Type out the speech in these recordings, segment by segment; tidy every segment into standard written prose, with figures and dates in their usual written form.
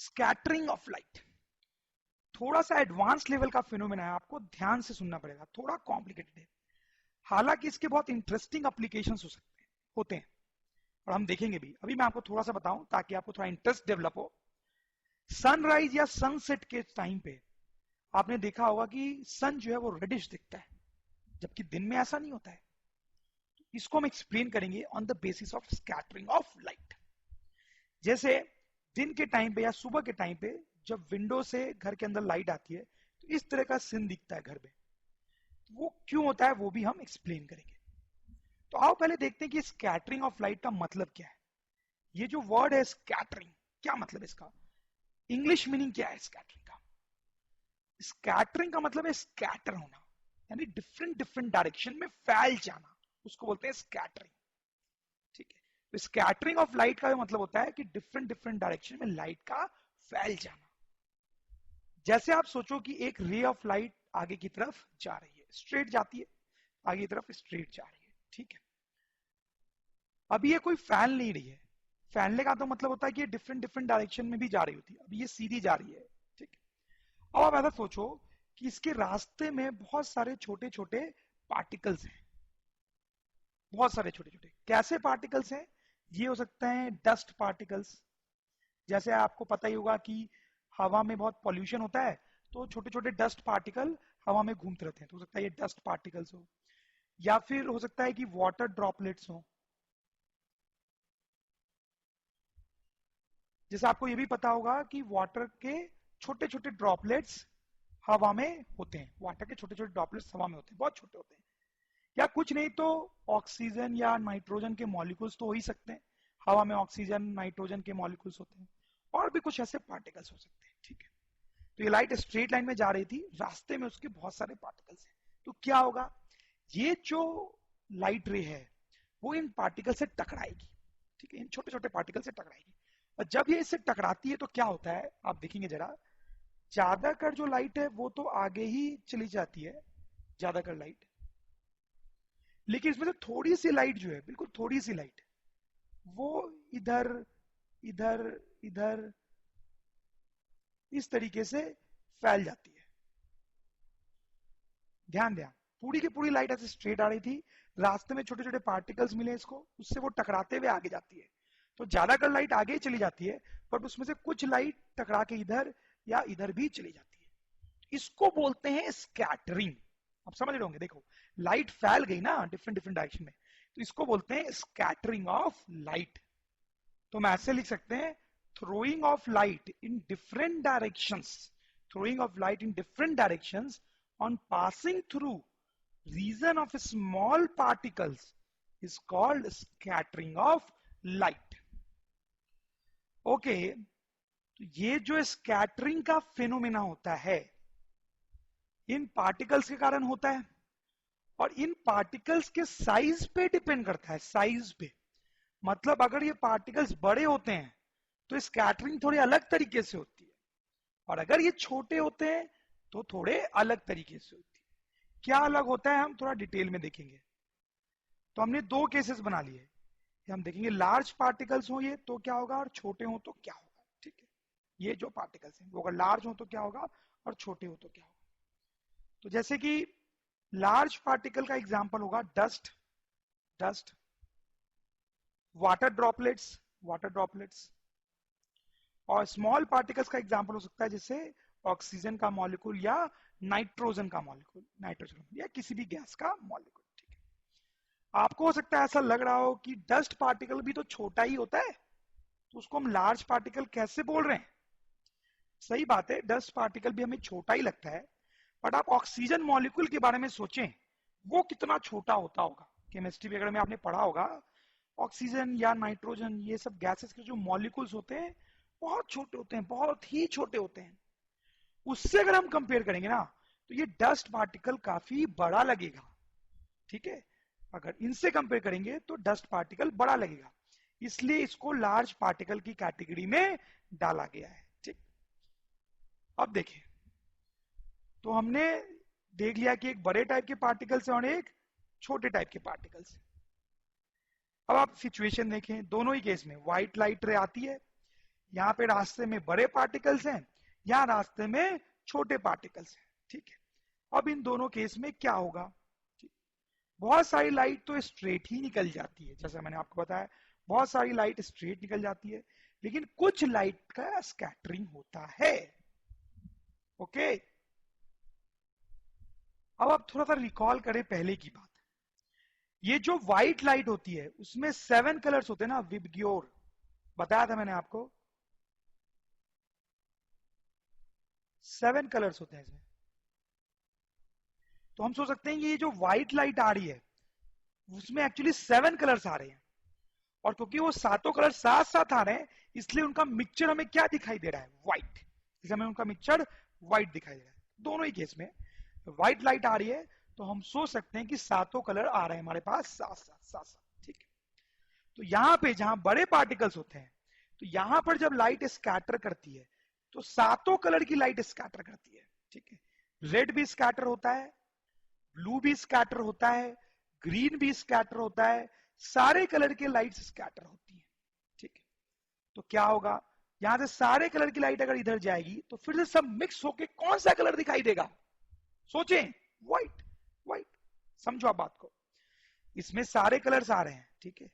Scattering of light थोड़ा सा advance level का फिनोमेना है, आपको ध्यान से सुनना पड़ेगा, थोड़ा कॉम्प्लिकेटेड है। हालांकि इसके बहुत इंटरेस्टिंग एप्लीकेशंस हो सकते हैं, होते हैं, और हम देखेंगे भी। अभी मैं आपको थोड़ा सा बताऊं ताकि आपको थोड़ा इंटरेस्ट डेवलप हो। सनराइज या सनसेट के टाइम पे आपने देखा होगा कि सन जो है वो रेडिश दिखता है, जबकि दिन में ऐसा नहीं होता है। तो इसको हम एक्सप्लेन करेंगे on the basis of scattering of light. जैसे दिन के टाइम पे या सुबह के टाइम पे जब विंडो से घर के अंदर लाइट आती है तो इस तरह का सीन दिखता है घर में। तो वो क्यों होता है वो भी हम एक्सप्लेन करेंगे। तो आओ पहले देखते हैं कि स्कैटरिंग ऑफ लाइट का मतलब क्या है। ये जो वर्ड है स्कैटरिंग, क्या मतलब है इसका, इंग्लिश मीनिंग क्या है स्कैटरिंग का। स्कैटरिंग का मतलब है स्कैटर होना, यानी डिफरेंट डिफरेंट डायरेक्शन में फैल जाना, उसको बोलते हैं स्कैटरिंग। ठीक है, तो स्कैटरिंग ऑफ लाइट का मतलब होता है कि डिफरेंट डिफरेंट डायरेक्शन में लाइट का फैल जाना। जैसे आप सोचो कि एक रे ऑफ लाइट आगे की तरफ जा रही है, स्ट्रेट जाती है, आगे की तरफ स्ट्रेट जा रही है। ठीक है, अभी ये कोई फैल नहीं रही है। फैलने का तो मतलब होता है कि ये डिफरेंट डिफरेंट डायरेक्शन में भी जा रही होती है, अभी ये सीधी जा रही है। ठीक है, अब आप ऐसा सोचो कि इसके रास्ते में बहुत सारे छोटे छोटे पार्टिकल्स हैं, बहुत सारे छोटे छोटे। कैसे पार्टिकल्स हैं, ये हो सकते हैं डस्ट पार्टिकल्स। जैसे आपको पता ही होगा कि हवा में बहुत पॉल्यूशन होता है, तो छोटे छोटे डस्ट पार्टिकल हवा में घूमते रहते हैं, तो हो सकता है ये डस्ट पार्टिकल्स हो। या फिर हो सकता है कि वाटर ड्रॉपलेट्स हो। जैसे आपको ये भी पता होगा कि वाटर के छोटे छोटे ड्रॉपलेट्स हवा में होते हैं, वाटर के छोटे छोटे ड्रॉपलेट्स हवा में होते हैं, बहुत छोटे होते हैं। या कुछ नहीं तो ऑक्सीजन या नाइट्रोजन के मॉलिक्यूल्स तो हो ही सकते हैं, हवा में ऑक्सीजन नाइट्रोजन के मॉलिक्यूल्स होते हैं, और भी कुछ ऐसे पार्टिकल्स हो सकते हैं। ठीक है, तो ये लाइट स्ट्रेट लाइन में जा रही थी, रास्ते में उसके बहुत सारे पार्टिकल्स हैं। तो क्या होगा, ये जो लाइट रे है वो इन पार्टिकल से टकराएगी। ठीक है, इन छोटे छोटे पार्टिकल से टकराएगी, और जब ये इससे टकराती है तो क्या होता है आप देखेंगे जरा। ज्यादातर जो लाइट है वो तो आगे ही चली जाती है, ज्यादातर लाइट, लेकिन इसमें से थोड़ी सी लाइट जो है, बिल्कुल थोड़ी सी लाइट, वो इधर इधर इधर इस तरीके से फैल जाती है। ध्यान दें, पूरी की पूरी लाइट ऐसे स्ट्रेट आ रही थी, रास्ते में छोटे छोटे पार्टिकल्स मिले इसको, उससे वो टकराते हुए आगे जाती है। तो ज्यादातर लाइट आगे ही चली जाती है, बट उसमें से कुछ लाइट टकरा के इधर या इधर भी चली जाती है। इसको बोलते हैं स्कैटरिंग। आप समझ रहे होंगे, देखो लाइट फैल गई ना डिफरेंट डिफरेंट डायरेक्शन में, तो इसको बोलते हैं स्कैटरिंग ऑफ लाइट। तो हम ऐसे लिख सकते हैं, throwing of light in different directions, throwing of light in different directions on passing through region of small particles is called scattering of light. Okay, तो ये जो स्कैटरिंग का फेनोमेना होता है इन पार्टिकल्स के कारण होता है, और इन पार्टिकल्स के साइज पे डिपेंड करता है, साइज पे। मतलब अगर ये पार्टिकल्स बड़े होते हैं तो स्कैटरिंग थोड़ी अलग तरीके से होती है, और अगर ये छोटे होते हैं तो थोड़े अलग तरीके से होती है। क्या अलग होता है हम थोड़ा डिटेल में देखेंगे। तो हमने दो केसेस बना लिए, हम देखेंगे लार्ज पार्टिकल्स हो ये तो क्या होगा, और छोटे हो तो क्या होगा। ठीक है, ये जो पार्टिकल्स हैं वो अगर लार्ज हो तो क्या होगा, और छोटे हो तो क्या होगा। तो जैसे कि लार्ज पार्टिकल का एग्जांपल होगा dust, dust, water droplets, water droplets, और स्मॉल पार्टिकल्स का एग्जांपल हो सकता है जैसे ऑक्सीजन का मॉलिक्यूल या नाइट्रोजन का मॉलिक्यूल, नाइट्रोजन या किसी भी गैस का मॉलिक्यूल। ठीक है, आपको हो सकता है ऐसा लग रहा हो कि डस्ट पार्टिकल भी तो छोटा ही होता है, तो उसको हम लार्ज पार्टिकल कैसे बोल रहे हैं। सही बात है, डस्ट पार्टिकल भी हमें छोटा ही लगता है, बट आप ऑक्सीजन मॉलिक्यूल के बारे में सोचें, वो कितना छोटा होता होगा। केमिस्ट्री वगैरह में आपने पढ़ा होगा, ऑक्सीजन या नाइट्रोजन ये सब गैसेस के जो मॉलिक्यूल्स होते हैं बहुत छोटे होते हैं, बहुत ही छोटे होते हैं। उससे अगर हम कंपेयर करेंगे ना तो ये डस्ट पार्टिकल काफी बड़ा लगेगा। ठीक है, अगर इनसे कंपेयर करेंगे तो डस्ट पार्टिकल बड़ा लगेगा, इसलिए इसको लार्ज पार्टिकल की कैटेगरी में डाला गया है। ठीक, अब देखिए, तो हमने देख लिया कि एक बड़े टाइप के पार्टिकल्स है और एक छोटे टाइप के पार्टिकल्स है। अब आप सिचुएशन देखें, दोनों ही केस में व्हाइट लाइट रे आती है, यहाँ पे रास्ते में बड़े पार्टिकल्स हैं, यहाँ रास्ते में छोटे पार्टिकल्स हैं, ठीक है। अब इन दोनों केस में क्या होगा, ठीक। बहुत सारी लाइट तो स्ट्रेट ही निकल जाती है, जैसा मैंने आपको बताया, बहुत सारी लाइट स्ट्रेट निकल जाती है, लेकिन कुछ लाइट का स्कैटरिंग होता है, ओके। अब आप थोड़ा सा रिकॉल करें पहले की बात। ये जो व्हाइट लाइट होती है उसमें 7 कलर्स होते हैं ना, विबग्योर, बताया था मैंने आपको, 7 कलर्स होते हैं इसमें। तो हम सोच सकते हैं कि ये जो व्हाइट लाइट आ रही है उसमें एक्चुअली 7 कलर्स आ रहे हैं, और क्योंकि वो सातों कलर साथ साथ आ रहे हैं इसलिए उनका मिक्सचर हमें क्या दिखाई दे रहा है, व्हाइट। इसलिए हमें उनका मिक्सचर व्हाइट दिखाई दे रहा है। दोनों ही केस में व्हाइट लाइट आ रही है तो हम सोच सकते हैं कि सातों कलर आ रहे हैं हमारे पास साथ साथ साथ साथ, ठीक है। तो यहां पे जहां बड़े पार्टिकल्स होते हैं तो यहां पर जब लाइट स्कैटर करती है तो सातों कलर की लाइट स्कैटर करती है, ठीक है। रेड भी स्कैटर होता है, ब्लू भी स्कैटर होता है, ग्रीन भी स्कैटर होता है, सारे कलर के लाइट्स स्कैटर होती है, ठीक है। तो क्या होगा, यहां से सारे कलर की लाइट अगर इधर जाएगी तो फिर से सब मिक्स होके कौन सा कलर दिखाई देगा, सोचें, व्हाइट। व्हाइट, समझो आप बात को, इसमें सारे कलर्स आ रहे हैं, ठीक है,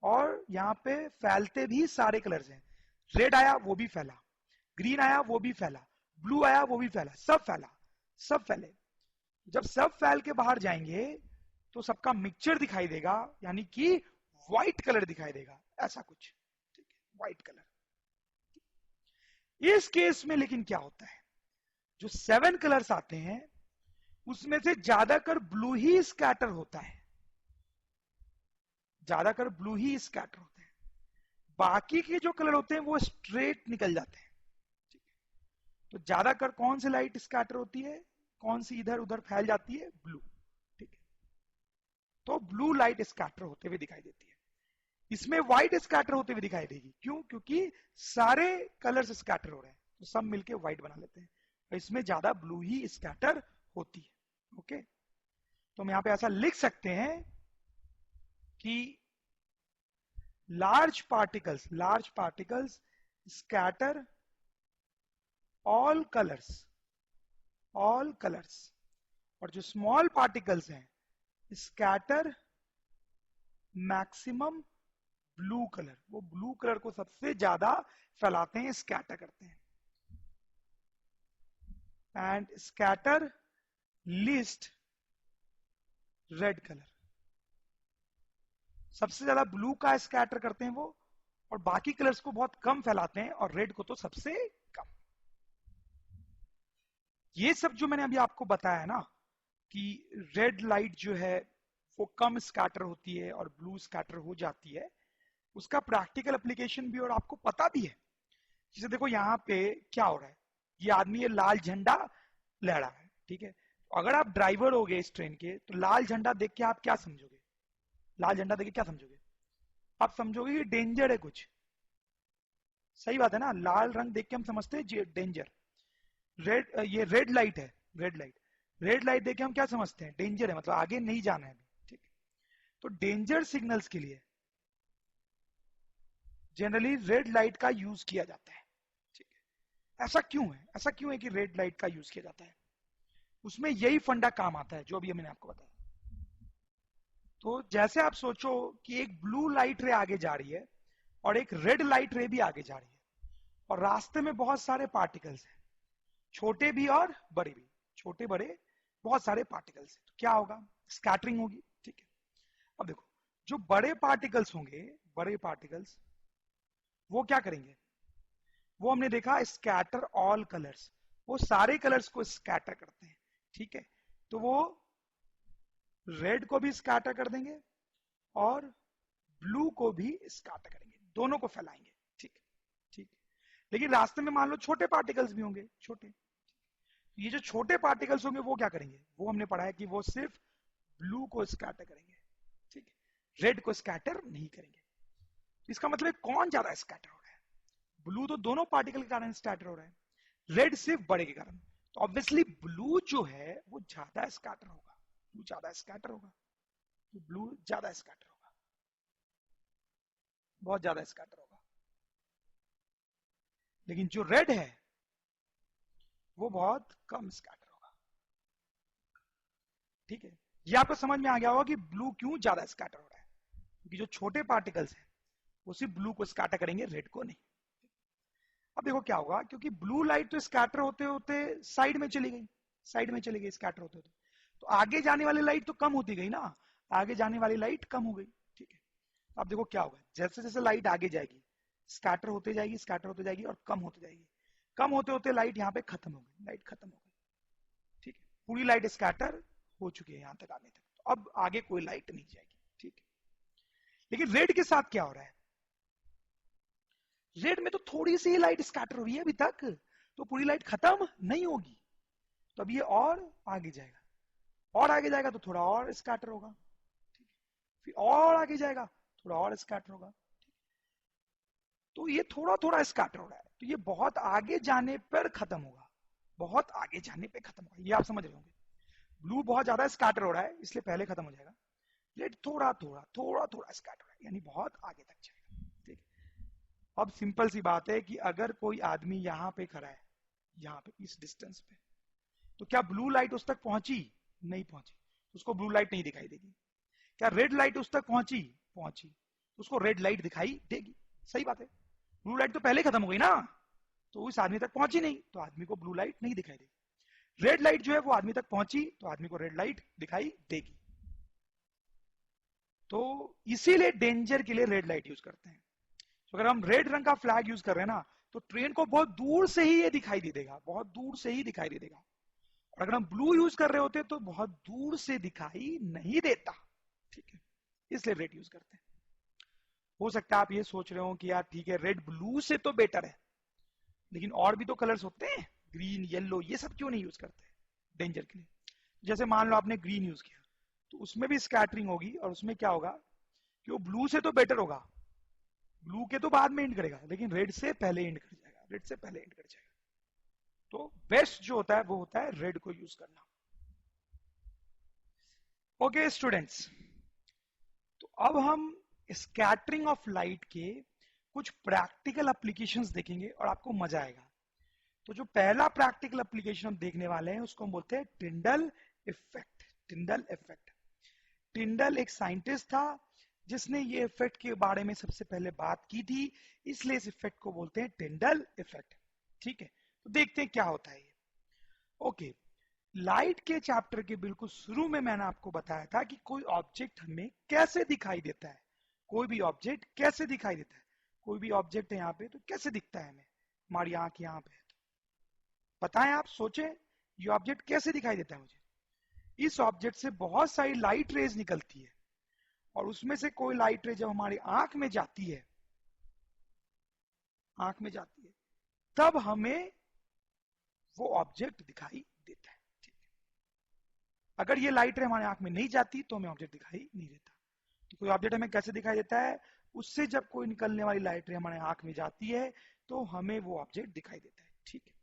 और यहाँ पे फैलते भी सारे कलर्स हैं। रेड आया वो भी फैला, ग्रीन आया वो भी फैला, ब्लू आया वो भी फैला, सब फैला, सब फैले। जब सब फैल के बाहर जाएंगे तो सबका मिक्सचर दिखाई देगा, यानी कि व्हाइट कलर दिखाई देगा, ऐसा कुछ, ठीक है, व्हाइट कलर। इस केस में लेकिन क्या होता है, जो 7 कलर्स आते हैं उसमें से ज्यादातर ब्लू ही स्कैटर होता है, ज्यादातर ब्लू ही स्कैटर होते हैं, बाकी के जो कलर होते हैं वो स्ट्रेट निकल जाते हैं, ठीक है। तो ज्यादातर कौन सी लाइट स्कैटर होती है, कौन सी इधर उधर फैल जाती है, ब्लू, ठीक है। तो ब्लू लाइट स्कैटर होते हुए दिखाई देती है, इसमें व्हाइट स्कैटर होते हुए दिखाई देगी, क्यों, क्योंकि सारे कलर्स स्कैटर हो रहे हैं तो सब मिलके व्हाइट बना लेते हैं, और इसमें ज्यादा ब्लू ही स्कैटर होती है, ओके। तो हम यहां पे ऐसा लिख सकते हैं कि large particles scatter all colors, और जो स्मॉल पार्टिकल्स हैं स्कैटर मैक्सिमम ब्लू कलर, वो ब्लू कलर को सबसे ज्यादा फैलाते हैं, स्कैटर करते हैं, and scatter list red colour, सबसे ज्यादा ब्लू का स्कैटर करते हैं वो, और बाकी कलर्स को बहुत कम फैलाते हैं, और रेड को तो सबसे कम। ये सब जो मैंने अभी आपको बताया ना कि रेड लाइट जो है वो कम स्कैटर होती है और ब्लू स्कैटर हो जाती है, उसका प्रैक्टिकल एप्लीकेशन भी और आपको पता भी है। जैसे देखो यहाँ पे क्या हो रहा है, ये आदमी ये लाल झंडा लहरा है, ठीक है। तो अगर आप ड्राइवर हो गए इस ट्रेन के तो लाल झंडा देख के आप क्या समझोगे, लाल झंडा देख के क्या समझोगे, आप समझोगे कि डेंजर है कुछ, सही बात है ना, लाल रंग देख के हम समझते हैं डेंजर। रेड, ये रेड लाइट है, रेड लाइट, रेड लाइट देख के हम क्या समझते हैं, डेंजर है, मतलब आगे नहीं जाना है अभी, ठीक है। तो डेंजर सिग्नल्स के लिए जनरली रेड लाइट का यूज किया जाता है, ठीक है। ऐसा क्यों है, ऐसा क्यों है कि रेड लाइट का यूज किया जाता है, उसमें यही फंडा काम आता है जो अभी मैंने आपको बताया। तो जैसे आप सोचो कि एक ब्लू लाइट रे आगे जा रही है और एक रेड लाइट रे भी आगे जा रही है, और रास्ते में बहुत सारे पार्टिकल्स हैं, छोटे भी और बड़े भी, छोटे बड़े बहुत सारे पार्टिकल्स हैं, तो क्या होगा, स्कैटरिंग होगी, ठीक है। अब देखो, जो बड़े पार्टिकल्स होंगे, बड़े पार्टिकल्स वो क्या करेंगे, वो हमने देखा स्कैटर ऑल कलर्स, वो सारे कलर्स को स्कैटर करते हैं, ठीक है। तो वो रेड को भी स्कैटर कर देंगे और ब्लू को भी स्कैटर करेंगे, दोनों को फैलाएंगे, ठीक है, ठीक है। लेकिन रास्ते में मान लो छोटे पार्टिकल्स भी होंगे, छोटे, ये जो छोटे पार्टिकल्स होंगे वो क्या करेंगे, वो हमने पढ़ा है कि वो सिर्फ ब्लू को स्कैटर करेंगे, ठीक है, रेड को स्कैटर नहीं करेंगे। तो इसका मतलब कौन ज्यादा स्कैटर हो रहा है, ब्लू तो दोनों पार्टिकल के कारण स्कैटर हो रहा है, रेड सिर्फ बड़े के कारण। तो ऑब्वियसली ब्लू जो है वो ज्यादा स्कैटर होगा, ब्लू ज्यादा स्कैटर होगा, तो ब्लू ज्यादा स्कैटर होगा, बहुत ज्यादा स्कैटर होगा। लेकिन जो रेड है वो बहुत कम स्कैटर होगा। ठीक है, ये आपको समझ में आ गया होगा कि ब्लू क्यों ज्यादा स्कैटर हो रहा है, क्योंकि जो छोटे पार्टिकल्स हैं वो सिर्फ ब्लू को स्कैटर करेंगे, रेड को नहीं। अब देखो क्या होगा, क्योंकि ब्लू लाइट तो स्कैटर होते होते साइड में चली गई, साइड में चली गई स्कैटर होते होते, तो आगे जाने वाली लाइट तो कम होती गई ना, आगे जाने वाली लाइट कम हो गई। ठीक है, अब देखो क्या होगा, जैसे जैसे लाइट आगे जाएगी स्कैटर होते जाएगी, स्कैटर होते जाएगी और कम होते जाएगी, कम होते होते लाइट यहाँ पे खत्म हो गई, लाइट खत्म हो गई। ठीक है, पूरी लाइट स्कैटर हो चुकी है यहाँ तक आने तक, तो अब आगे कोई लाइट नहीं जाएगी। ठीक है, लेकिन रेड के साथ क्या हो रहा है, रेड में तो थोड़ी सी लाइट स्कैटर हो रही है अभी तक, तो पूरी लाइट खत्म नहीं होगी, तो अब ये और आगे जाएगा, और आगे जाएगा तो थोड़ा और स्कैटर होगा, ठीक है, फिर और आगे जाएगा थोड़ा और स्कैटर होगा, तो ये थोड़ा थोड़ा स्कैटर हो रहा है, तो ये बहुत आगे जाने पर खत्म होगा, बहुत आगे जाने पे खत्म होगा, ये आप समझ रहे होंगे। ब्लू बहुत ज्यादा स्कैटर हो रहा है इसलिए पहले खत्म हो जाएगा, रेड थोड़ा थोड़ा थोड़ा थोड़ा स्कैटर हो रहा है यानी बहुत आगे तक जाएगा। ठीक है, अब सिंपल सी बात है कि अगर कोई आदमी यहाँ पे खड़ा है, यहाँ पे इस डिस्टेंस पे, तो क्या ब्लू लाइट उस तक पहुंची, नहीं पहुंची, उसको ब्लू लाइट नहीं दिखाई देगी। क्या रेड लाइट उस तक पहुंची, पहुंची, उसको रेड लाइट दिखाई देगी। सही बात है, ब्लू लाइट तो पहले खत्म हो गई ना, तो उस आदमी तक पहुंची नहीं, तो आदमी को ब्लू लाइट नहीं दिखाई देगी। रेड लाइट जो है वो आदमी तक पहुंची तो आदमी को रेड लाइट दिखाई देगी। तो इसीलिए डेंजर के लिए रेड लाइट यूज करते हैं। तो अगर हम रेड रंग का फ्लैग यूज कर रहे हैं ना, तो ट्रेन को बहुत दूर से ही ये दिखाई दे देगा, बहुत दूर से ही दिखाई दे देगा, और अगर हम ब्लू यूज कर रहे होते तो बहुत दूर से दिखाई नहीं देता। ठीक है, इसलिए रेड यूज करते हैं। हो सकता है आप ये सोच रहे हो कि यार ठीक है, रेड ब्लू से तो बेटर है, लेकिन और भी तो कलर्स होते हैं, ग्रीन येलो, ये सब क्यों नहीं यूज करते डेंजर के लिए। जैसे मान लो आपने ग्रीन यूज किया, तो उसमें भी स्कैटरिंग होगी, और उसमें क्या होगा कि वो ब्लू से तो बेटर होगा, ब्लू के तो बाद में एंड करेगा, लेकिन रेड से पहले एंड कर जाएगा, रेड से पहले एंड कर जाएगा। तो बेस्ट जो होता है वो होता है रेड को यूज करना। ओके स्टूडेंट्स, तो अब हम स्कैटरिंग ऑफ लाइट के कुछ प्रैक्टिकल एप्लीकेशंस देखेंगे और आपको मजा आएगा। तो जो पहला प्रैक्टिकल एप्लीकेशन हम देखने वाले हैं उसको हम बोलते हैं टिंडल इफेक्ट। टिंडल इफेक्ट, टिंडल एक साइंटिस्ट था जिसने ये इफेक्ट के बारे में सबसे पहले बात की थी, इसलिए इस इफेक्ट को बोलते हैं टिंडल इफेक्ट। ठीक है, तो देखते हैं क्या होता है ये। ओके, लाइट के चैप्टर के बिल्कुल शुरू में मैंने आपको बताया था कि कोई ऑब्जेक्ट हमें कैसे दिखाई देता है, कोई भी ऑब्जेक्ट कैसे दिखाई देता है। कोई भी ऑब्जेक्ट है यहाँ पे तो कैसे दिखता है हमें, हमारी आंख यहाँ पे है तो बताएं, आप सोचें ये ऑब्जेक्ट कैसे दिखाई देता है मुझे। इस ऑब्जेक्ट से बहुत सारी लाइट रेज निकलती है, और उसमें से कोई लाइट रे जब हमारी आंख में जाती है, आंख में जाती है, तब हमें वो ऑब्जेक्ट दिखाई देता है। ठीक है, अगर ये लाइट रे हमारे आंख में नहीं जाती तो हमें ऑब्जेक्ट दिखाई नहीं देता। तो कोई ऑब्जेक्ट हमें कैसे दिखाई देता है, उससे जब कोई निकलने वाली लाइट रे हमारे आंख में जाती है तो हमें वो ऑब्जेक्ट दिखाई देता है। ठीक है,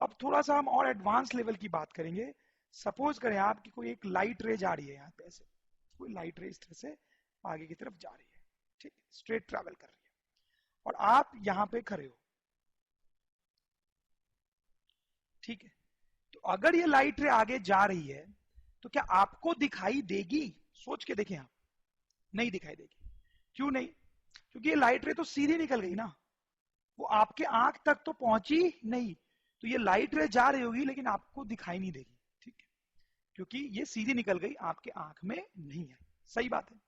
अब थोड़ा सा हम और एडवांस लेवल की बात करेंगे। सपोज करें आप कि कोई एक लाइट रे जा रही है यहाँ पे, ऐसे कोई लाइट रे इस तरह से आगे की तरफ जा रही है, ठीक है, स्ट्रेट ट्रैवल कर रही है, और आप यहां पे खड़े हो। ठीक है, तो अगर ये लाइट रे आगे जा रही है तो क्या आपको दिखाई देगी, सोच के देखें आप, नहीं दिखाई देगी। क्यों नहीं, क्योंकि ये लाइट रे तो सीधी निकल गई ना, वो आपके आंख तक तो पहुंची नहीं, तो ये लाइट रे जा रही होगी लेकिन आपको दिखाई नहीं देगी। ठीक है, क्योंकि ये सीधी निकल गई, आपके आंख में नहीं है। सही बात है।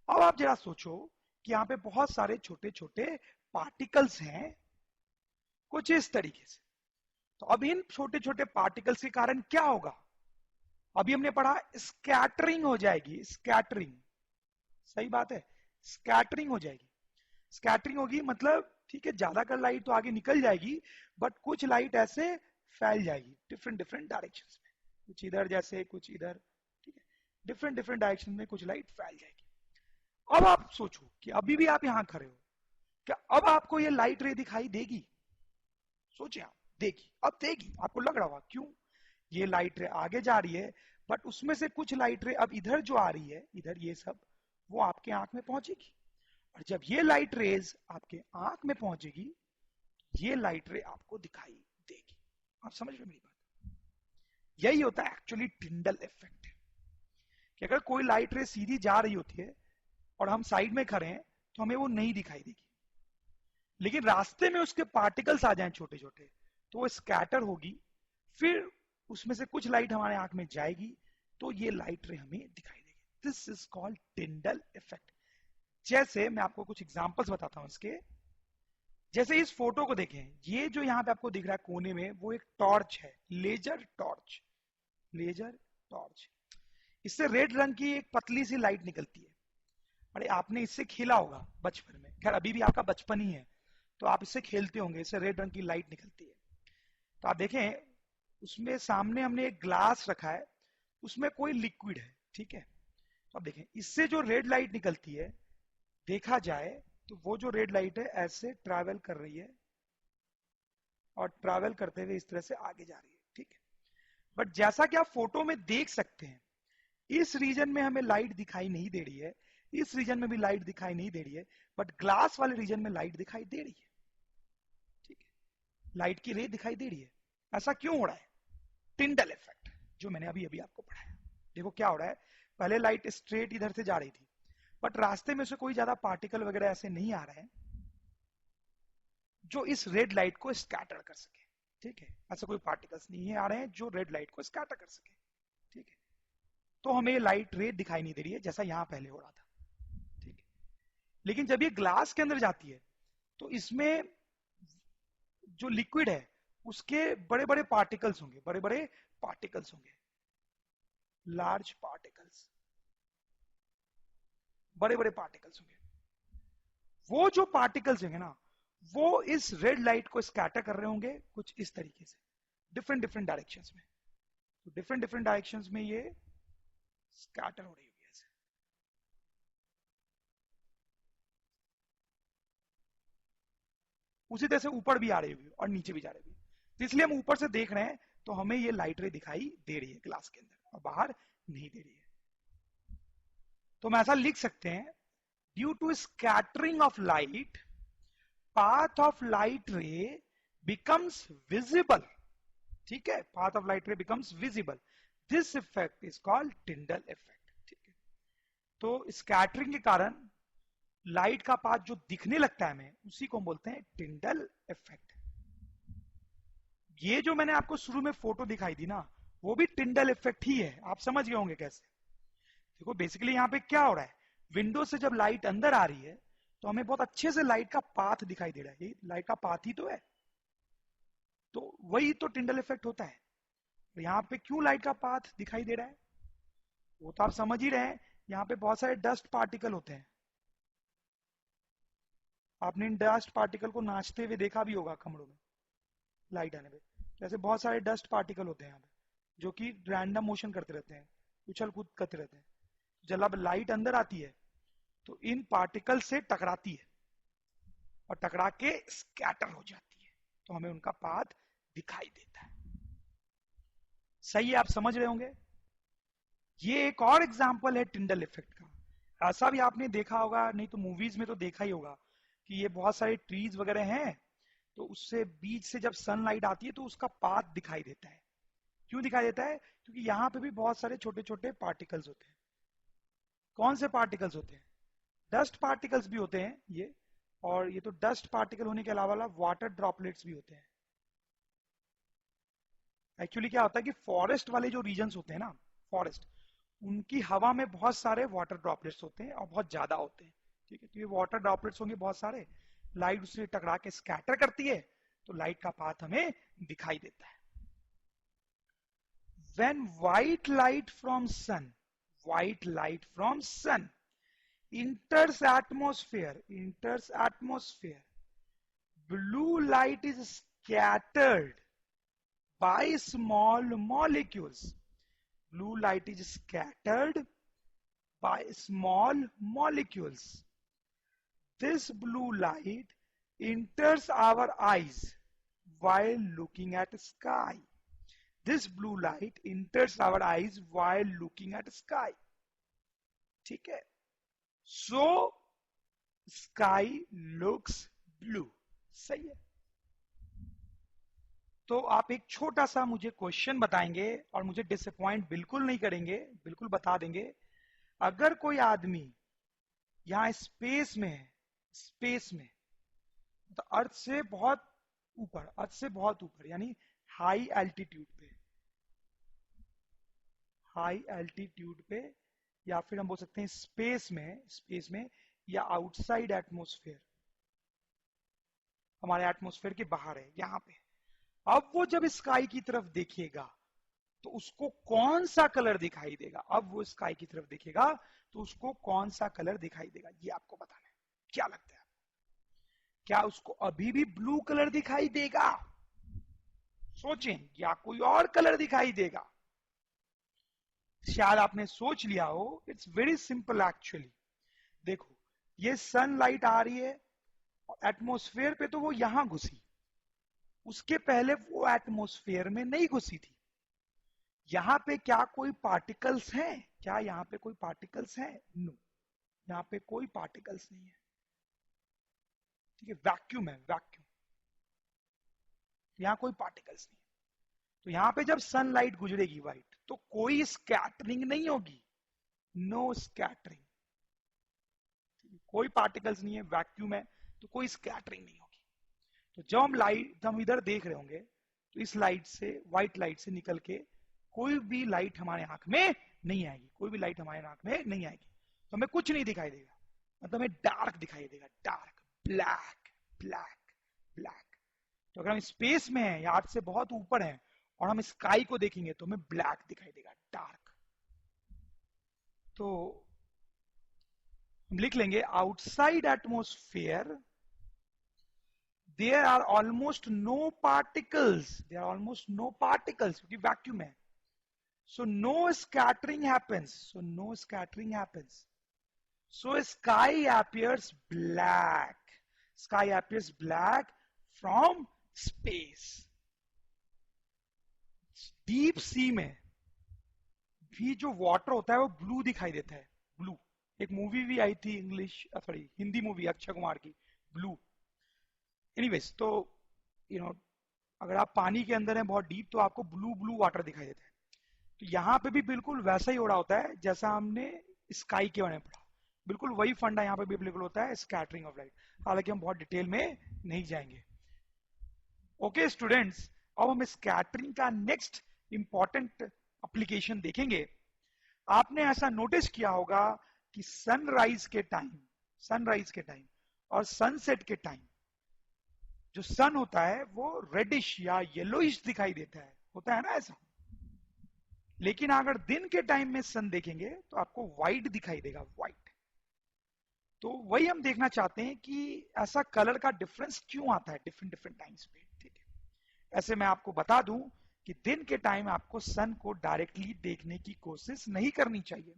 अब आप जरा सोचो कि यहाँ पे बहुत सारे छोटे छोटे पार्टिकल्स हैं कुछ इस तरीके से, तो अब इन छोटे छोटे पार्टिकल्स के कारण क्या होगा, अभी हमने पढ़ा स्कैटरिंग हो जाएगी, स्कैटरिंग। सही बात है, स्कैटरिंग हो जाएगी। स्कैटरिंग होगी मतलब ठीक है, ज्यादातर लाइट तो आगे निकल जाएगी, बट कुछ लाइट ऐसे फैल जाएगी डिफरेंट डिफरेंट डायरेक्शंस में, कुछ इधर जैसे कुछ इधर, ठीक है, डिफरेंट डिफरेंट डायरेक्शन में कुछ लाइट फैल जाएगी। अब आप सोचो कि अभी भी आप यहां खड़े हो, क्या अब आपको ये लाइट रे दिखाई देगी, सोचिए आप, देगी, अब देगी, आपको लग रहा होगा क्यों, ये लाइट रे आगे जा रही है, बट उसमें से कुछ लाइट रे अब इधर जो आ रही है, इधर ये सब, वो आपके आंख में पहुंचेगी, और जब ये लाइट रेज आपके आंख में पहुंचेगी, ये लाइट रे आपको दिखाई देगी। आप समझ रहे मेरी बात? यही होता है एक्चुअली टिंडल इफेक्ट, कि अगर कोई लाइट रे सीधी जा रही होती है और हम साइड में खड़े हैं तो हमें वो नहीं दिखाई देगी, लेकिन रास्ते में उसके पार्टिकल्स आ जाएं छोटे छोटे तो वो स्कैटर होगी, फिर उसमें से कुछ लाइट हमारे आंख में जाएगी तो ये लाइट रे हमें दिखाई देगी। This is called Tyndall effect. जैसे मैं आपको कुछ एग्जांपल्स बताता हूं इसके। जैसे इस फोटो को देखें, ये जो यहाँ पे आपको दिख रहा है कोने में वो एक टॉर्च है, लेजर टॉर्च, लेजर टॉर्च। इससे रेड रंग की एक पतली सी लाइट निकलती है। अरे आपने इससे खेला होगा बचपन में, खैर अभी भी आपका बचपन ही है तो आप इससे खेलते होंगे, इससे रेड रंग की लाइट निकलती है। तो आप देखें उसमें सामने हमने एक ग्लास रखा है, उसमें कोई लिक्विड है, ठीक है। तो आप देखें इससे जो रेड लाइट निकलती है, देखा जाए तो वो जो रेड लाइट है ऐसे ट्रैवल कर रही है और ट्रैवल करते हुए इस तरह से आगे जा रही है, ठीक है। बट जैसा कि आप फोटो में देख सकते हैं, इस रीजन में हमें लाइट दिखाई नहीं दे रही है, इस रीजन में भी लाइट दिखाई नहीं दे रही है, बट ग्लास वाले रीजन में लाइट दिखाई दे रही है, ठीक है। लाइट की रे दिखाई दे रही है। ऐसा क्यों हो रहा है? टिंडल इफेक्ट, जो मैंने अभी अभी आपको पढ़ाया। देखो क्या हो रहा है, पहले लाइट स्ट्रेट इधर से जा रही थी, बट रास्ते में से कोई ज्यादा पार्टिकल वगैरह ऐसे नहीं आ रहे हैं जो इस रेड लाइट को स्कैटर कर सके, ठीक है। ऐसे कोई पार्टिकल्स नहीं है आ रहे हैं जो रेड लाइट को स्कैटर कर सके, ठीक है। तो हमें लाइट रे दिखाई नहीं दे रही है जैसा यहां पहले हो रहा था, ठीक है। लेकिन जब ये ग्लास के अंदर जाती है तो इसमें जो लिक्विड है उसके बड़े बड़े पार्टिकल्स होंगे, बड़े बड़े पार्टिकल्स होंगे, लार्ज पार्टिकल्स, बड़े बड़े पार्टिकल्स होंगे। वो जो पार्टिकल्स होंगे ना, वो इस रेड लाइट को स्कैटर कर रहे होंगे कुछ इस तरीके से, डिफरेंट डिफरेंट डायरेक्शंस में। तो डिफरेंट डिफरेंट डायरेक्शंस में ये स्कैटर हो रही होगी ऐसे। उसी तरह से ऊपर भी आ रही होगी और नीचे भी जा रही होगी। तो इसलिए हम ऊपर से देख रहे हैं तो हमें ये लाइट रे दिखाई दे रही है ग्लास के अंदर और बाहर नहीं दे रही है। तो हम ऐसा लिख सकते हैं, due to scattering of light, path of light ray becomes visible, ठीक है। path of light ray becomes visible, this effect is called Tyndall effect, ठीक है। तो स्कैटरिंग के कारण लाइट का पाथ जो दिखने लगता है हमें, उसी को हम बोलते हैं टिंडल इफेक्ट। ये जो मैंने आपको शुरू में फोटो दिखाई दी ना, वो भी टिंडल इफेक्ट ही है। आप समझ गए होंगे कैसे। देखो बेसिकली यहाँ पे क्या हो रहा है, विंडो से जब लाइट अंदर आ रही है तो हमें बहुत अच्छे से लाइट का पाथ दिखाई दे रहा है, ये लाइट का पाथ ही तो है। तो वही तो टिंडल इफेक्ट होता है। तो यहाँ पे क्यों लाइट का पाथ दिखाई दे रहा है, वो तो आप समझ ही रहे हैं। यहाँ पे बहुत सारे डस्ट पार्टिकल होते हैं, आपने इन डस्ट पार्टिकल को नाचते हुए देखा भी होगा कमरों में लाइट आने पे। जैसे बहुत सारे डस्ट पार्टिकल होते हैं यहाँ पे जो कि रैंडम मोशन करते रहते हैं, उछल कूद करते रहते हैं। जब लाइट अंदर आती है तो इन पार्टिकल से टकराती है और टकरा के स्कैटर हो जाती है, तो हमें उनका पाथ दिखाई देता है। सही है, आप समझ रहे होंगे। ये एक और एग्जांपल है टिंडल इफेक्ट का। ऐसा भी आपने देखा होगा, नहीं तो मूवीज में तो देखा ही होगा कि ये बहुत सारे ट्रीज वगैरह हैं, तो उससे बीच से जब सनलाइट आती है तो उसका पाथ दिखाई देता है। क्यों दिखाई देता है? क्योंकि यहाँ पे भी बहुत सारे छोटे छोटे पार्टिकल्स होते हैं। कौन से पार्टिकल्स होते हैं? डस्ट पार्टिकल्स भी होते हैं ये, और ये तो डस्ट पार्टिकल होने के अलावा वाटर ड्रॉपलेट्स भी होते हैं। एक्चुअली क्या होता है कि फॉरेस्ट वाले जो रीजन्स होते हैं ना, फॉरेस्ट, उनकी हवा में बहुत सारे वाटर ड्रॉपलेट्स होते हैं और बहुत ज्यादा होते हैं, ठीक है। तो ये वाटर ड्रॉपलेट्स होंगे बहुत सारे, लाइट उससे टकरा के स्कैटर करती है तो लाइट का पाथ हमें दिखाई देता है। When white light from sun, white light from sun enters atmosphere, blue light is scattered by small molecules. Blue light is scattered by small molecules. This blue light enters our eyes while looking at sky. This blue light enters our eyes while looking at sky. ठीक है। So sky looks blue. सही है। तो आप एक छोटा सा मुझे क्वेश्चन बताएंगे और मुझे डिसअपॉइंट बिल्कुल नहीं करेंगे, बिल्कुल बता देंगे। अगर कोई आदमी यहाँ स्पेस में है, स्पेस में तो अर्थ से बहुत ऊपर, अर्थ से बहुत ऊपर यानी हाई एल्टीट्यूड पे, हाई एल्टीट्यूड पे, या फिर हम बोल सकते हैं स्पेस में, स्पेस में या आउटसाइड एटमॉस्फेयर, हमारे एटमॉस्फेयर के बाहर है यहाँ पे। अब वो जब स्काई की तरफ देखेगा तो उसको कौन सा कलर दिखाई देगा? अब वो स्काई की तरफ देखेगा तो उसको कौन सा कलर दिखाई देगा, ये आपको बताना है। क्या लगता है, क्या उसको अभी भी ब्लू कलर दिखाई देगा? सोचें, या कोई और कलर दिखाई देगा? शायद आपने सोच लिया हो। It's very simple actually. देखो, ये सनलाइट आ रही है एटमॉस्फेयर पे, तो वो यहां घुसी, उसके पहले वो एटमॉस्फेयर में नहीं घुसी थी। यहां पे क्या कोई पार्टिकल्स हैं? क्या यहां पे कोई पार्टिकल्स हैं? नो, यहां पे कोई पार्टिकल्स नहीं है। ठीक है, वैक्यूम है, वैक्यूम, यहां कोई पार्टिकल्स नहीं। तो यहां पे जब सनलाइट गुजरेगी व्हाइट, तो कोई स्कैटरिंग नहीं होगी, नो स्कैटरिंग। कोई पार्टिकल्स नहीं है, वैक्यूम है, तो कोई स्कैटरिंग नहीं होगी। तो जब हम इधर देख रहे होंगे तो इस लाइट से, व्हाइट लाइट से निकल के कोई भी लाइट हमारे आंख में नहीं आएगी, कोई भी लाइट हमारे आंख में नहीं आएगी। तो हमें कुछ नहीं दिखाई देगा, मतलब हमें डार्क दिखाई देगा, डार्क, ब्लैक, ब्लैक, ब्लैक। तो अगर हम स्पेस में हैं या अर्थ से बहुत ऊपर हैं और हम स्काई को देखेंगे तो हमें ब्लैक दिखाई देगा, डार्क। तो हम लिख लेंगे outside atmosphere there are almost no particles, there are almost no particles क्योंकि वैक्यूम है, so no scattering happens, so no scattering happens, so sky appears black, sky appears black from space। Deep sea में भी जो water होता है वो blue दिखाई देता है, ब्लू। एक मूवी भी आई थी English, sorry Hindi movie Akshay Kumar की, ब्लू। एनीवेज, तो अगर आप पानी के अंदर हैं बहुत डीप तो आपको ब्लू ब्लू वाटर दिखाई देता है। तो यहाँ पे भी बिल्कुल वैसा ही हो रहा होता है जैसा हमने स्काई के बारे में पढ़ा, बिल्कुल वही फंडा यहाँ पे भी एप्लीकेबल होता है, स्कैटरिंग ऑफ लाइट। हालांकि हम बहुत डिटेल में नहीं जाएंगे। ओके स्टूडेंट्स, अब हम स्कैटरिंग का नेक्स्ट इंपॉर्टेंट एप्लीकेशन देखेंगे। आपने ऐसा नोटिस किया होगा कि सनराइज के टाइम और सनसेट के टाइम जो सन होता है वो रेडिश या येलोइश दिखाई देता है, होता है ना ऐसा। लेकिन अगर दिन के टाइम में सन देखेंगे तो आपको व्हाइट दिखाई देगा, व्हाइट। तो वही हम देखना चाहते हैं कि ऐसा कलर का डिफरेंस क्यों आता है डिफरेंट डिफरेंट टाइम्स पे। ठीक है, ऐसे मैं आपको बता दूं कि दिन के टाइम आपको सन को डायरेक्टली देखने की कोशिश नहीं करनी चाहिए,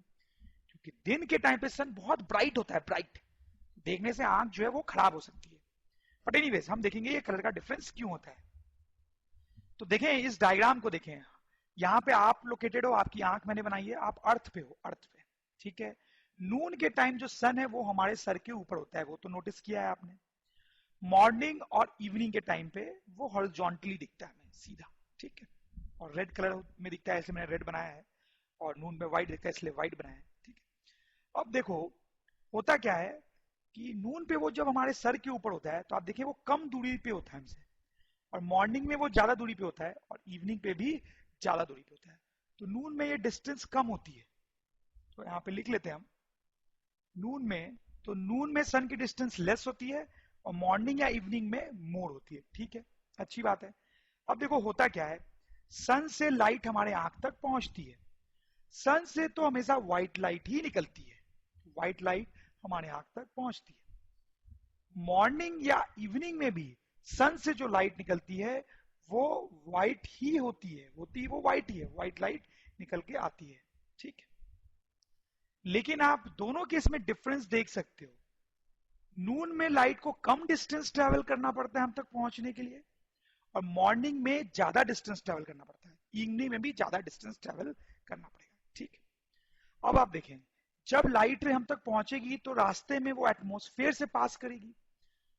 क्योंकि दिन के टाइम पे सन बहुत ब्राइट होता है, ब्राइट, देखने से आंख जो है वो खराब हो सकती है। बट एनीवेज हम देखेंगे ये कलर का डिफरेंस क्यों होता है। तो देखें, इस डायग्राम को देखें, यहाँ पे आप लोकेटेड हो, आपकी आंख मैंने बनाई है, आप अर्थ पे हो, अर्थ पे। ठीक है, नून के टाइम जो सन है वो हमारे सर के ऊपर होता है, वो तो नोटिस किया है आपने। मॉर्निंग और इवनिंग के टाइम पे वो हॉरिजॉन्टली दिखता है हमें, सीधा। ठीक है, और रेड कलर में दिखता है, इसलिए मैंने रेड बनाया है, और नून में व्हाइट दिखता है इसलिए व्हाइट बनाया है। ठीक है, अब देखो होता क्या है कि नून पे वो जब हमारे सर के ऊपर होता है तो आप देखिए वो कम दूरी पे होता है हमसे, और मॉर्निंग में वो ज्यादा दूरी पे होता है, और इवनिंग पे भी ज्यादा दूरी पे होता है। तो नून में ये डिस्टेंस कम होती है, तो यहाँ पे लिख लेते हैं हम नून में। तो नून में सन की डिस्टेंस लेस होती है और मॉर्निंग या इवनिंग में मोर होती है। ठीक है, अच्छी बात है। अब देखो होता क्या है, सन से लाइट हमारे आंख तक पहुंचती है, सन से तो हमेशा व्हाइट लाइट ही निकलती है, व्हाइट लाइट हमारे आंख तक पहुंचती है। मॉर्निंग या इवनिंग में भी सन से जो लाइट निकलती है वो व्हाइट ही होती वो व्हाइट ही है, व्हाइट लाइट निकल के आती है। ठीक है, लेकिन आप दोनों केस में डिफरेंस देख सकते हो। नून में लाइट को कम डिस्टेंस ट्रेवल करना पड़ता है हम तक पहुंचने के लिए, और मॉर्निंग में ज्यादा डिस्टेंस ट्रेवल करना पड़ता है, इवनिंग में भी ज्यादा डिस्टेंस ट्रेवल करना पड़ेगा। ठीक है, अब आप देखें, जब लाइट रे हम तक पहुंचेगी तो रास्ते में वो एटमॉस्फेयर से पास करेगी,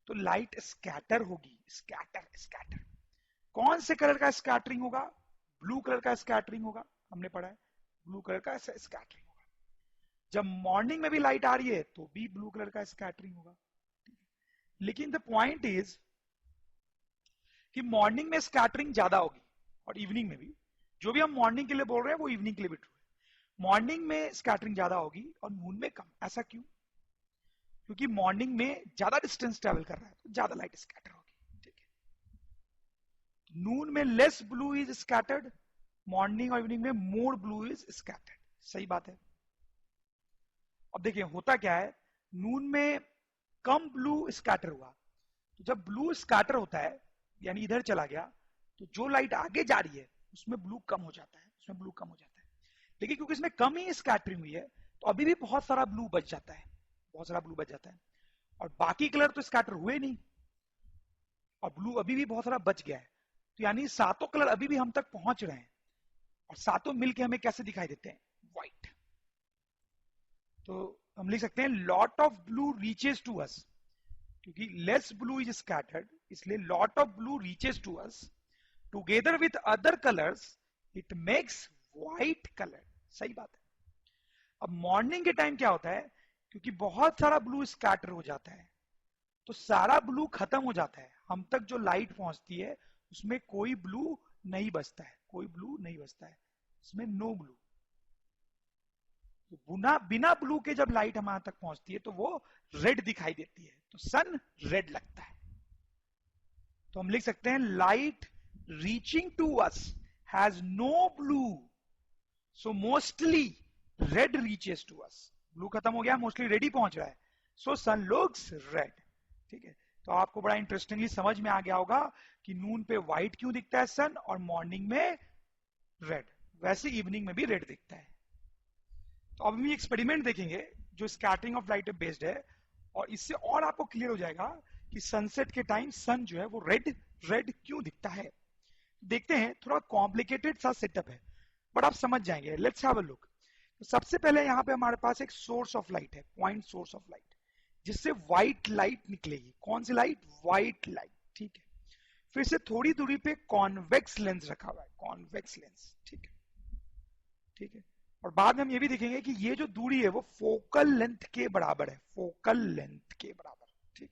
तो लाइट स्कैटर होगी, स्कैटर, स्कैटर। कौन से कलर का स्कैटरिंग होगा? ब्लू कलर का स्कैटरिंग होगा, हमने पढ़ा है ब्लू कलर का स्कैटरिंग होगा। जब मॉर्निंग में भी लाइट आ रही है तो भी ब्लू कलर का स्कैटरिंग होगा। लेकिन द पॉइंट इज कि मॉर्निंग में स्कैटरिंग ज्यादा होगी और इवनिंग में भी। जो भी हम मॉर्निंग के लिए बोल रहे हैं वो इवनिंग के लिए भी ट्रू है। मॉर्निंग में स्कैटरिंग ज्यादा होगी और नून में कम। ऐसा क्यों? क्योंकि मॉर्निंग में ज्यादा डिस्टेंस ट्रेवल कर रहा है तो ज्यादा लाइट स्कैटर होगी। ठीक है, नून में less blue is scattered, morning और इवनिंग में मोर ब्लू इज स्कैटर्ड। सही बात है। अब देखिए होता क्या है, नून में कम ब्लू स्कैटर हुआ, तो जब ब्लू स्कैटर होता है यानी इधर चला गया, तो जो लाइट आगे जा रही है उसमें ब्लू कम हो जाता है, उसमें ब्लू कम हो जाता है। लेकिन क्योंकि इसमें कम ही स्कैटरिंग हुई है तो अभी भी बहुत सारा ब्लू बच जाता है, बहुत सारा ब्लू बच जाता है। और बाकी कलर तो स्कैटर हुए नहीं और ब्लू अभी भी बहुत सारा बच गया है। तो यानी सातों कलर अभी भी हम तक पहुंच रहे हैं और सातों मिलके हमें कैसे दिखाई देते हैं? व्हाइट। तो हम लिख सकते हैं lot of blue reaches to us, क्योंकि लेस ब्लू इज स्कैटर्ड इसलिए lot of blue reaches to us together with other colours it makes white colour. सही बात है। अब मॉर्निंग के टाइम क्या होता है, क्योंकि बहुत सारा ब्लू स्कैटर हो जाता है तो सारा ब्लू खत्म हो जाता है, हम तक जो लाइट पहुंचती है उसमें कोई ब्लू नहीं बचता है, कोई ब्लू नहीं बचता है, उसमें नो ब्लू। तो बिना ब्लू के जब लाइट हमारे तक पहुंचती है तो वो रेड दिखाई देती है, तो सन रेड लगता है। तो हम लिख सकते हैं light reaching to us has no blue, so mostly red reaches to us. Blue खत्म हो गया, मोस्टली रेड ही पहुंच रहा है, सो सन लुक्स रेड। ठीक है, तो आपको बड़ा इंटरेस्टिंगली समझ में आ गया होगा कि नून पे व्हाइट क्यों दिखता है सन और मॉर्निंग में रेड, वैसे इवनिंग में भी रेड दिखता है। तो अब हम एक्सपेरिमेंट देखेंगे जो स्कैटरिंग ऑफ लाइट बेस्ड है, और इससे और आपको क्लियर हो जाएगा कि सनसेट के टाइम सन जो है वो रेड रेड क्यों दिखता है। देखते हैं, थोड़ा कॉम्प्लिकेटेड सा सेटअप है बट आप समझ जाएंगे। Let's have a look. तो सबसे पहले यहाँ पे हमारे पास एक सोर्स ऑफ लाइट है, पॉइंट सोर्स ऑफ लाइट, जिससे व्हाइट लाइट निकलेगी। कौन सी लाइट? White light. ठीक है, फिर से थोड़ी दूरी पे कॉन्वेक्स लेंस रखा हुआ है, कॉन्वेक्स लेंस। ठीक है, ठीक है, और बाद में हम ये भी देखेंगे कि ये जो दूरी है वो फोकल लेंथ के बराबर है, फोकल लेंथ के बराबर। ठीक,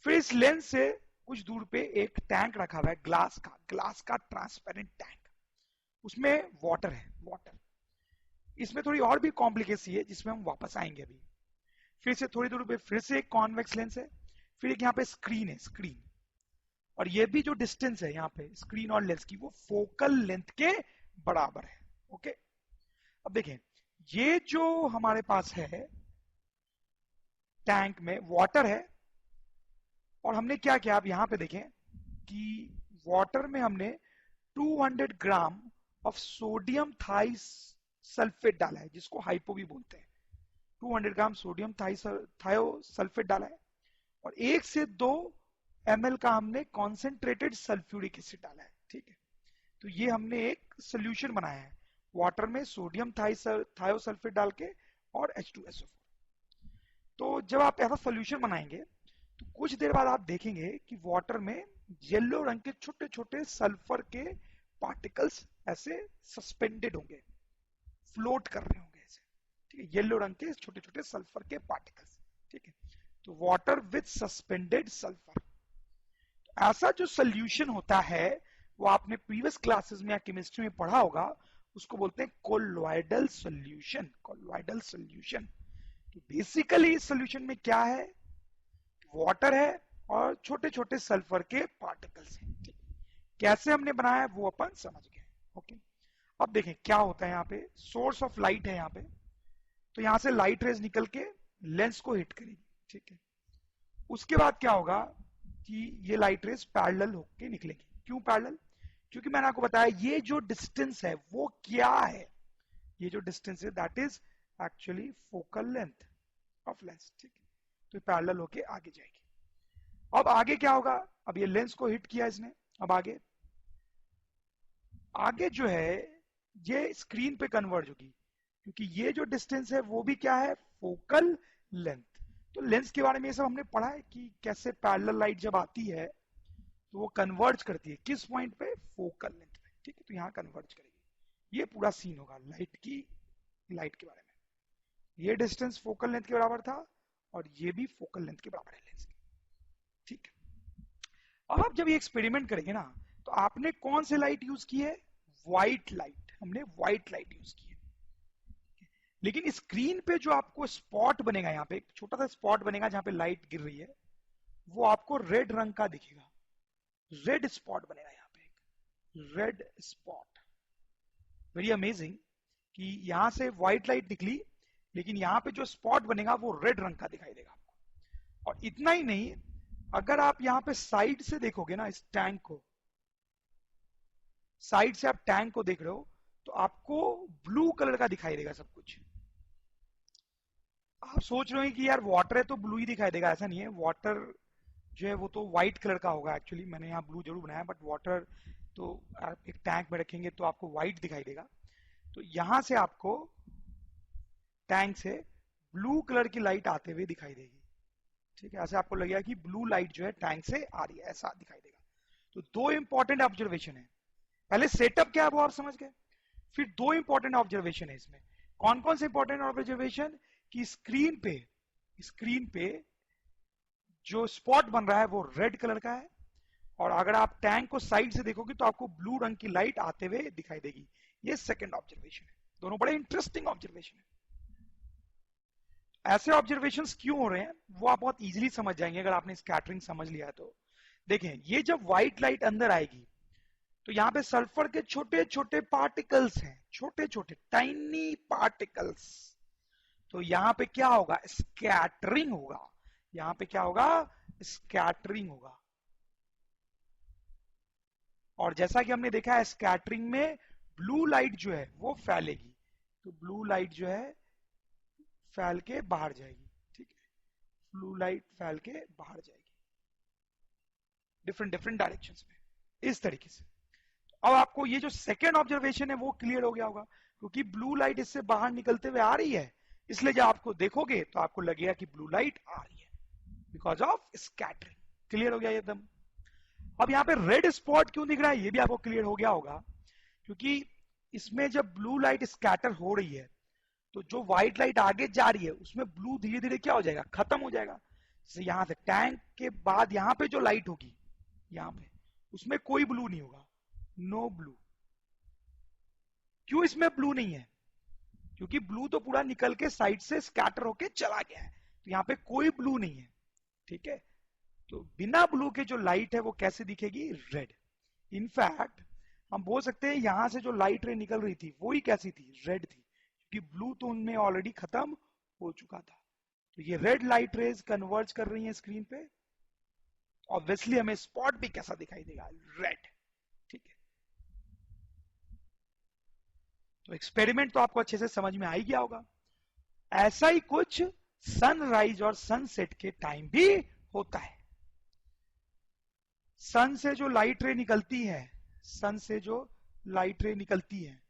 फिर इस लेंस से कुछ दूर पे एक टैंक रखा हुआ है, ग्लास का ट्रांसपेरेंट टैंक, उसमें वाटर है, वाटर। इसमें थोड़ी और भी कॉम्प्लिकेसी है जिसमें हम वापस आएंगे अभी। फिर से थोड़ी दूर पे फिर से एक कॉन्वेक्स लेंस है, फिर एक यहाँ पे स्क्रीन है, स्क्रीन। और ये भी जो डिस्टेंस है यहाँ पे स्क्रीन और लेंस की वो फोकल लेंथ के बराबर है। ओके, अब देखें, ये जो हमारे पास है टैंक में वाटर है, और हमने क्या किया, आप यहां पे देखें कि वाटर में हमने 200 gram of sodium thighs sulphate डाला है, जिसको हाइपो भी बोलते हैं। 200 ग्राम सोडियम थायो सल्फेट डाला है, और 1 से 2 ml का हमने कॉन्सेंट्रेटेड सल्फ्यूरिक एसिड डाला है। ठीक है, तो ये हमने एक सोल्यूशन बनाया है वाटर में सोडियम थायो सल्फेट डाल के और H2SO4। तो जब आप ऐसा सोल्यूशन बनाएंगे तो कुछ देर बाद आप देखेंगे कि वाटर में येलो रंग के छोटे छोटे सल्फर के पार्टिकल्स ऐसे सस्पेंडेड होंगे, फ्लोट कर रहे होंगे ऐसे। ठीक है, येलो रंग के छोटे छोटे सल्फर के पार्टिकल्स। ठीक है, तो वाटर विद सस्पेंडेड सल्फर। ऐसा जो सोल्यूशन होता है वो आपने प्रीवियस क्लासेस में या केमिस्ट्री में पढ़ा होगा, उसको बोलते हैं कोलोइडल सॉल्यूशन, कोलोइडल सॉल्यूशन। तो बेसिकली इस सॉल्यूशन में क्या है, वाटर है और छोटे छोटे सल्फर के पार्टिकल्स हैं। कैसे हमने बनाया वो अपन समझ गए। ओके, अब देखें क्या होता है, यहाँ पे सोर्स ऑफ लाइट है यहाँ पे, तो यहां से लाइट रेज निकल के लेंस को हिट करेगी। ठीक है, उसके बाद क्या होगा कि ये लाइट रेज पैरेलल होके निकलेगी। क्यों पैरेलल? क्योंकि मैंने आपको बताया ये जो डिस्टेंस है वो क्या है, ये जो डिस्टेंस है that is actually focal length of lens. ठीक है, तो पैरेलल होके आगे जाएगी। अब आगे क्या होगा, अब ये लेंस को हिट किया इसने, अब आगे आगे जो है ये स्क्रीन पे कन्वर्ज होगी, क्योंकि ये जो डिस्टेंस है वो भी क्या है, फोकल लेंथ। तो लेंस के बारे में ये सब हमने पढ़ा है कि कैसे पैरेलल लाइट जब आती है तो वो कन्वर्ज करती है किस पॉइंट पे, फोकल लेंथ पे, ठीक है। तो यहाँ कन्वर्ज करेगी। ये पूरा सीन होगा लाइट के बारे में। ये डिस्टेंस फोकल लेंथ के बराबर था और ये भी फोकल लेंथ के बराबर है लेंस की, ठीक है। अब आप जब ये एक्सपेरिमेंट करेंगे ना, तो आपने कौन से लाइट यूज की है, व्हाइट लाइट, हमने व्हाइट लाइट यूज की है। लेकिन स्क्रीन पे जो आपको स्पॉट बनेगा, यहाँ पे एक छोटा सा स्पॉट बनेगा जहां पे लाइट गिर रही है, वो आपको रेड रंग का दिखेगा। रेड स्पॉट बनेगा यहाँ पे, एक रेड स्पॉट। वेरी अमेजिंग कि यहां से व्हाइट लाइट निकली, लेकिन यहाँ पे जो स्पॉट बनेगा वो रेड रंग का दिखाई देगा आपको। और इतना ही नहीं, अगर आप यहाँ पे साइड से देखोगे ना इस टैंक को, साइड से आप टैंक को देख रहे हो, तो आपको ब्लू कलर का दिखाई देगा सब कुछ। आप सोच रहे हो कि यार वाटर है तो ब्लू ही दिखाई देगा, ऐसा नहीं है। वाटर जो है वो तो व्हाइट कलर का होगा, एक्चुअली मैंने यहाँ ब्लू जरूर बनाया, बट वाटर तो आप एक टैंक में रखेंगे तो आपको व्हाइट दिखाई देगा। तो यहां से आपको टैंक से ब्लू कलर की लाइट आते हुए दिखाई देगी, ठीक है। ऐसे आपको लगेगा कि ब्लू लाइट जो है टैंक से आ रही है, ऐसा दिखाई देगा। तो दो इंपॉर्टेंट ऑब्जर्वेशन है। पहले सेटअप क्या है वो आप समझ गए, फिर दो इंपॉर्टेंट ऑब्जर्वेशन है इसमें। कौन कौन से इंपॉर्टेंट ऑब्जर्वेशन, कि स्क्रीन पे जो स्पॉट बन रहा है वो रेड कलर का है, और अगर आप टैंक को साइड से देखोगे तो आपको ब्लू रंग की लाइट आते हुए दिखाई देगी। ये सेकंड ऑब्जर्वेशन है। दोनों बड़े इंटरेस्टिंग ऑब्जर्वेशन है। ऐसे ऑब्जर्वेशंस क्यों हो रहे हैं वो आप बहुत इजीली समझ जाएंगे अगर आपने स्कैटरिंग समझ लिया है तो। देखें, ये जब व्हाइट लाइट अंदर आएगी तो यहाँ पे सल्फर के छोटे छोटे पार्टिकल्स हैं, छोटे छोटे टाइनी पार्टिकल्स। तो यहाँ पे क्या होगा, स्कैटरिंग होगा। यहाँ पे क्या होगा, स्कैटरिंग होगा। और जैसा कि हमने देखा है स्कैटरिंग में ब्लू लाइट जो है वो फैलेगी, तो ब्लू लाइट जो है फैल के बाहर जाएगी, ठीक है। ब्लू लाइट फैल के बाहर जाएगी डिफरेंट डिफरेंट डायरेक्शंस में, इस तरीके से। अब आपको ये जो सेकेंड ऑब्जर्वेशन है वो क्लियर हो गया होगा, क्योंकि ब्लू लाइट इससे बाहर निकलते हुए आ रही है, इसलिए जब आपको देखोगे तो आपको लगेगा कि ब्लू लाइट आ रही है बिकॉज ऑफ स्कैटरिंग। क्लियर हो गया एकदम। अब यहाँ पे रेड स्पॉट क्यों दिख रहा है ये भी आपको क्लियर हो गया होगा, क्योंकि इसमें जब ब्लू लाइट स्कैटर हो रही है तो जो व्हाइट लाइट आगे जा रही है उसमें ब्लू धीरे धीरे क्या हो जाएगा, खत्म हो जाएगा। जैसे यहां से टैंक के बाद यहाँ पे जो लाइट होगी, यहाँ पे उसमें कोई ब्लू नहीं होगा, नो ब्लू। क्यों इसमें ब्लू नहीं है, क्योंकि ब्लू तो पूरा निकल के साइड से स्कैटर होके चला गया है, तो यहाँ पे कोई ब्लू नहीं है, ठीक है। तो बिना ब्लू के जो लाइट है वो कैसे दिखेगी, रेड। इनफैक्ट हम बोल सकते हैं यहां से जो लाइट रे निकल रही थी वो ही कैसी थी, रेड थी, क्योंकि ब्लू तो उनमें ऑलरेडी खत्म हो चुका था। तो ये रेड लाइट रेज कन्वर्ज कर रही है स्क्रीन पे, ऑब्वियसली हमें स्पॉट भी कैसा दिखाई देगा, रेड, ठीक है। तो एक्सपेरिमेंट तो आपको अच्छे से समझ में आ ही गया होगा। ऐसा ही कुछ सनराइज और सनसेट के टाइम भी होता है। सन से जो लाइट रे निकलती है, सन से जो लाइट रे निकलती है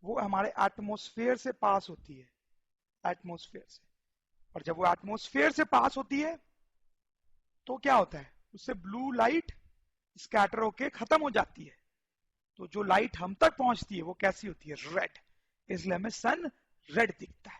वो हमारे एटमॉस्फेयर से पास होती है, एटमॉस्फेयर से। और जब वो एटमॉस्फेयर से पास होती है तो क्या होता है, उससे ब्लू लाइट स्कैटर होके खत्म हो जाती है। तो जो लाइट हम तक पहुंचती है वो कैसी होती है, रेड। इसलिए हमें सन रेड दिखता है।